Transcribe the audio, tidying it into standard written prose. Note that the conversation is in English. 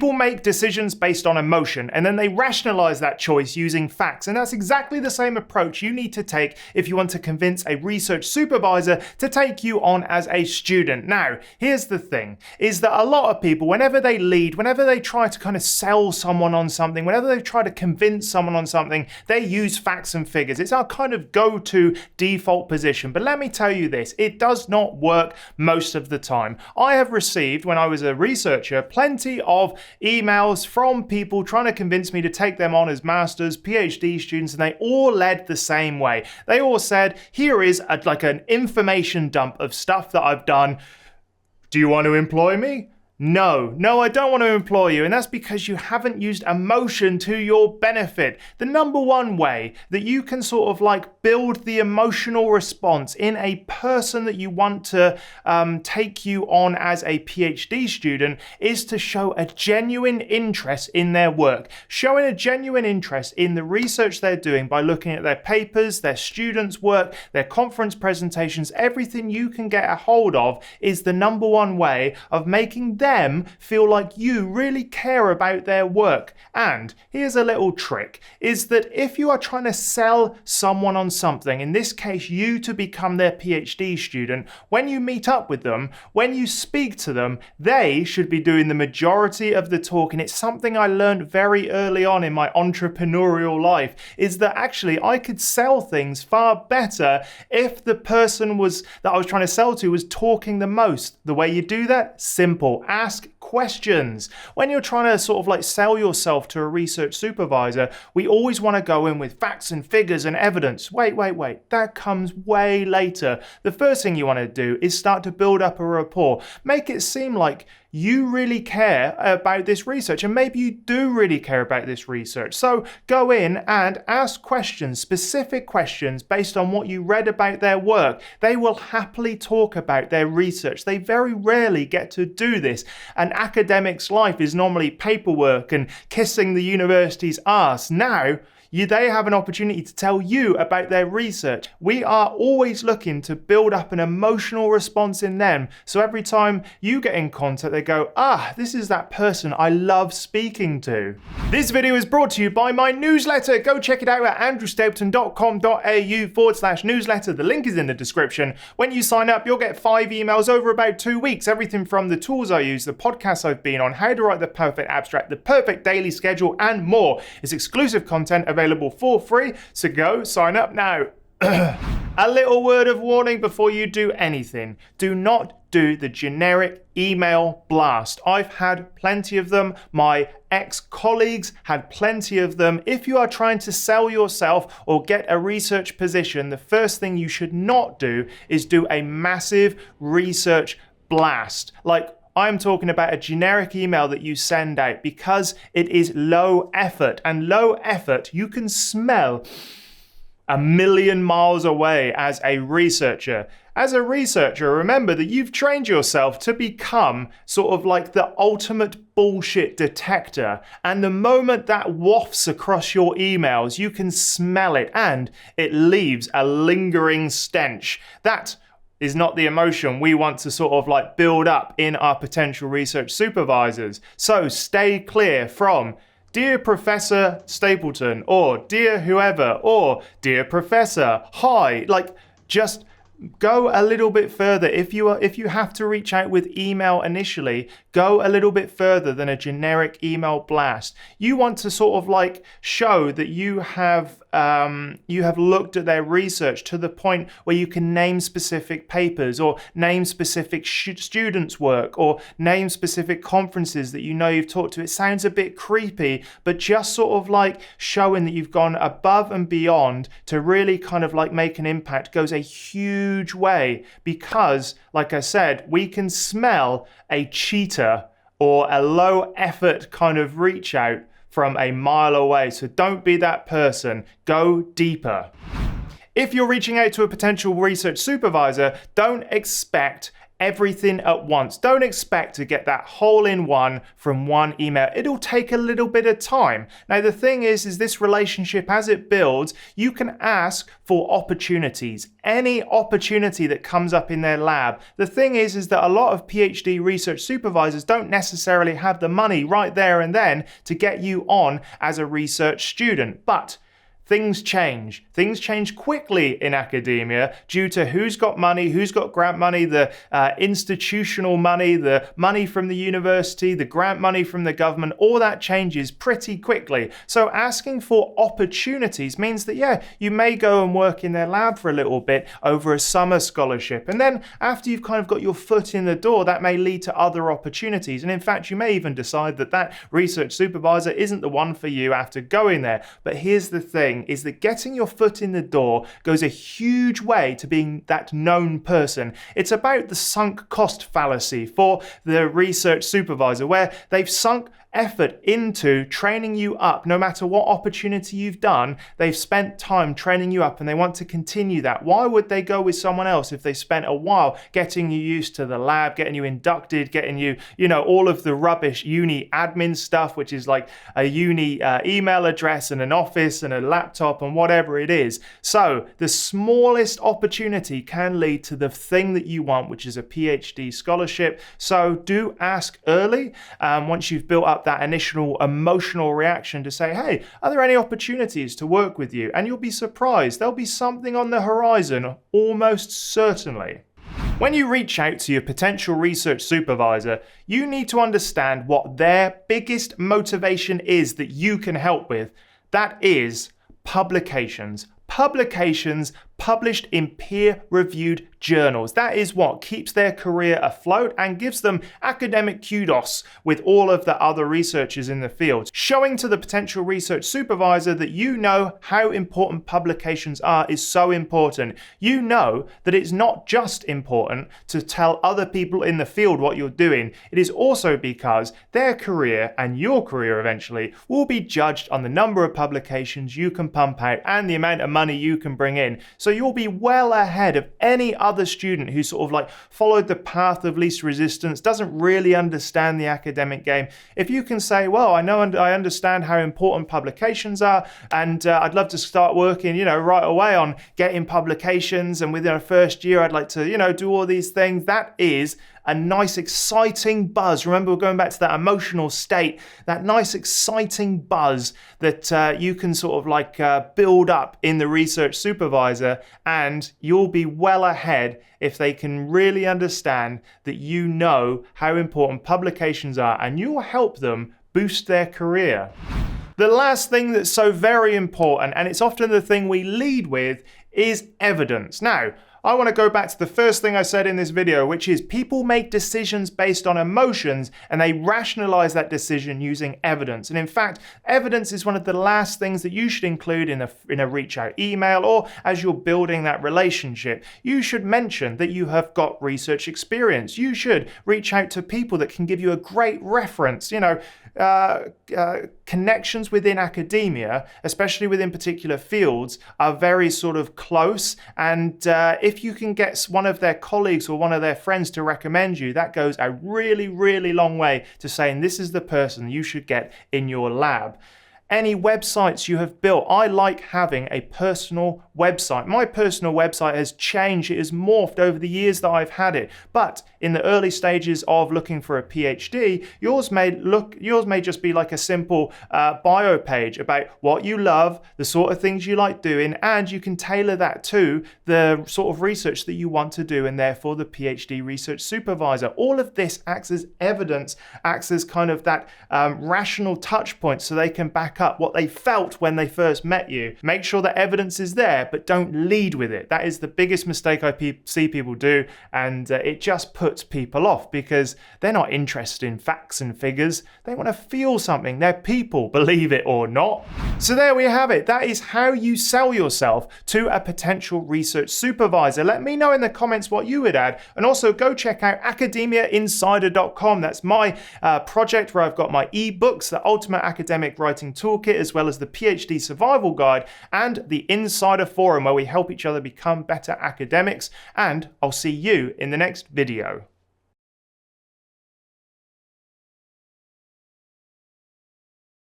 People make decisions based on emotion, and then they rationalize that choice using facts. And that's exactly the same approach you need to take if you want to convince a research supervisor to take you on as a student. Now, here's the thing, is that a lot of people, whenever they lead, whenever they try to kind of sell someone on something, whenever they try to convince someone on something, they use facts and figures. It's our kind of go-to default position. But let me tell you this, it does not work most of the time. I have received, when I was a researcher, plenty of emails from people trying to convince me to take them on as masters, PhD students, and they all led the same way. They all said, here is like an information dump of stuff that I've done. Do you want to employ me? No, I don't want to employ you, and that's because you haven't used emotion to your benefit. The number one way that you can sort of like build the emotional response in a person that you want to take you on as a PhD student is to show a genuine interest in their work. Showing a genuine interest in the research they're doing by looking at their papers, their students' work, their conference presentations, everything you can get a hold of is the number one way of making them feel like you really care about their work. And here's a little trick, is that if you are trying to sell someone on something, in this case you to become their PhD student, when you meet up with them, when you speak to them, they should be doing the majority of the talk. And it's something I learned very early on in my entrepreneurial life, is that actually I could sell things far better if the person that I was trying to sell to was talking the most. The way you do that? Simple. Ask questions. When you're trying to sort of like sell yourself to a research supervisor, we always want to go in with facts and figures and evidence. Wait. That comes way later. The first thing you want to do is start to build up a rapport. Make it seem like you really care about this research, and maybe you do really care about this research. So go in and ask questions, specific questions based on what you read about their work. They will happily talk about their research. They very rarely get to do this. An academic's life is normally paperwork and kissing the university's arse. Now, they have an opportunity to tell you about their research. We are always looking to build up an emotional response in them. So every time you get in contact, they go, this is that person I love speaking to. This video is brought to you by my newsletter. Go check it out at andrewstapleton.com.au/newsletter. The link is in the description. When you sign up, you'll get 5 emails over about 2 weeks. Everything from the tools I use, the podcasts I've been on, how to write the perfect abstract, the perfect daily schedule, and more. It's exclusive content available for free, so go sign up now. A little word of warning before you do anything. Do not do the generic email blast. I've had plenty of them. My ex-colleagues had plenty of them. If you are trying to sell yourself or get a research position, the first thing you should not do is do a massive research blast. Like, I'm talking about a generic email that you send out, because it is low effort, and low effort you can smell a million miles away as a researcher. As a researcher, remember that you've trained yourself to become sort of like the ultimate bullshit detector. And the moment that wafts across your emails, you can smell it, and it leaves a lingering stench. That is not the emotion we want to sort of like build up in our potential research supervisors. So stay clear from Dear Professor Stapleton, or Dear whoever, or Dear Professor, hi. Like, just go a little bit further. If you have to reach out with email initially, go a little bit further than a generic email blast. You want to sort of like show that you have looked at their research to the point where you can name specific papers, or name specific students' work, or name specific conferences that you know you've talked to. It sounds a bit creepy, but just sort of like showing that you've gone above and beyond to really kind of like make an impact goes a huge way, because, like I said, we can smell a cheater or a low effort kind of reach out from a mile away. So don't be that person. Go deeper. If you're reaching out to a potential research supervisor, don't expect everything at once. Don't expect to get that hole-in-one from one email. It'll take a little bit of time. Now, the thing is this relationship, as it builds, you can ask for opportunities. Any opportunity that comes up in their lab. The thing is that a lot of PhD research supervisors don't necessarily have the money right there and then to get you on as a research student. But things change. Things change quickly in academia due to who's got money, who's got grant money, the institutional money, the money from the university, the grant money from the government. All that changes pretty quickly. So asking for opportunities means that, yeah, you may go and work in their lab for a little bit over a summer scholarship. And then after you've kind of got your foot in the door, that may lead to other opportunities. And in fact, you may even decide that that research supervisor isn't the one for you after going there. But here's the thing, is that getting your foot in the door goes a huge way to being that known person. It's about the sunk cost fallacy for the research supervisor, where they've sunk effort into training you up. No matter what opportunity you've done, they've spent time training you up and they want to continue that. Why would they go with someone else if they spent a while getting you used to the lab, getting you inducted, getting you, all of the rubbish uni admin stuff, which is like a uni email address and an office and a laptop and whatever it is. So the smallest opportunity can lead to the thing that you want, which is a PhD scholarship. So do ask early once you've built up that initial emotional reaction to say, hey, are there any opportunities to work with you? And you'll be surprised. There'll be something on the horizon, almost certainly. When you reach out to your potential research supervisor, you need to understand what their biggest motivation is that you can help with. That is publications. Publications published in peer-reviewed journals. That is what keeps their career afloat and gives them academic kudos with all of the other researchers in the field. Showing to the potential research supervisor that you know how important publications are is so important. You know that it's not just important to tell other people in the field what you're doing. It is also because their career and your career eventually will be judged on the number of publications you can pump out and the amount of money you can bring in. So you'll be well ahead of any other student who sort of like followed the path of least resistance, doesn't really understand the academic game. If you can say, well, I know and I understand how important publications are, and I'd love to start working, right away on getting publications, and within a first year, I'd like to, do all these things. That is a nice, exciting buzz. Remember, we're going back to that emotional state, that nice, exciting buzz that you can sort of like build up in the research supervisor, and you'll be well ahead if they can really understand that you know how important publications are, and you'll help them boost their career. The last thing that's so very important, and it's often the thing we lead with, is evidence. Now, I want to go back to the first thing I said in this video, which is people make decisions based on emotions and they rationalize that decision using evidence. And in fact, evidence is one of the last things that you should include in a reach out email, or as you're building that relationship. You should mention that you have got research experience. You should reach out to people that can give you a great reference. Connections within academia, especially within particular fields, are very sort of close, and if you can get one of their colleagues or one of their friends to recommend you, that goes a really, really long way to saying this is the person you should get in your lab. Any websites you have built. I like having a personal website. My personal website has changed. It has morphed over the years that I've had it. But in the early stages of looking for a PhD, yours may just be like a simple bio page about what you love, the sort of things you like doing, and you can tailor that to the sort of research that you want to do, and therefore the PhD research supervisor. All of this acts as evidence, acts as kind of that rational touch point, so they can back up what they felt when they first met you. Make sure that evidence is there, but don't lead with it. That is the biggest mistake I see people do, and it just puts people off because they're not interested in facts and figures. They want to feel something. They're people, believe it or not. So there we have it. That is how you sell yourself to a potential research supervisor. Let me know in the comments what you would add, and also go check out academiainsider.com. That's my project where I've got my ebooks, the Ultimate Academic Writing Toolkit, as well as the PhD Survival Guide and the Insider Forum, where we help each other become better academics. And I'll see you in the next video.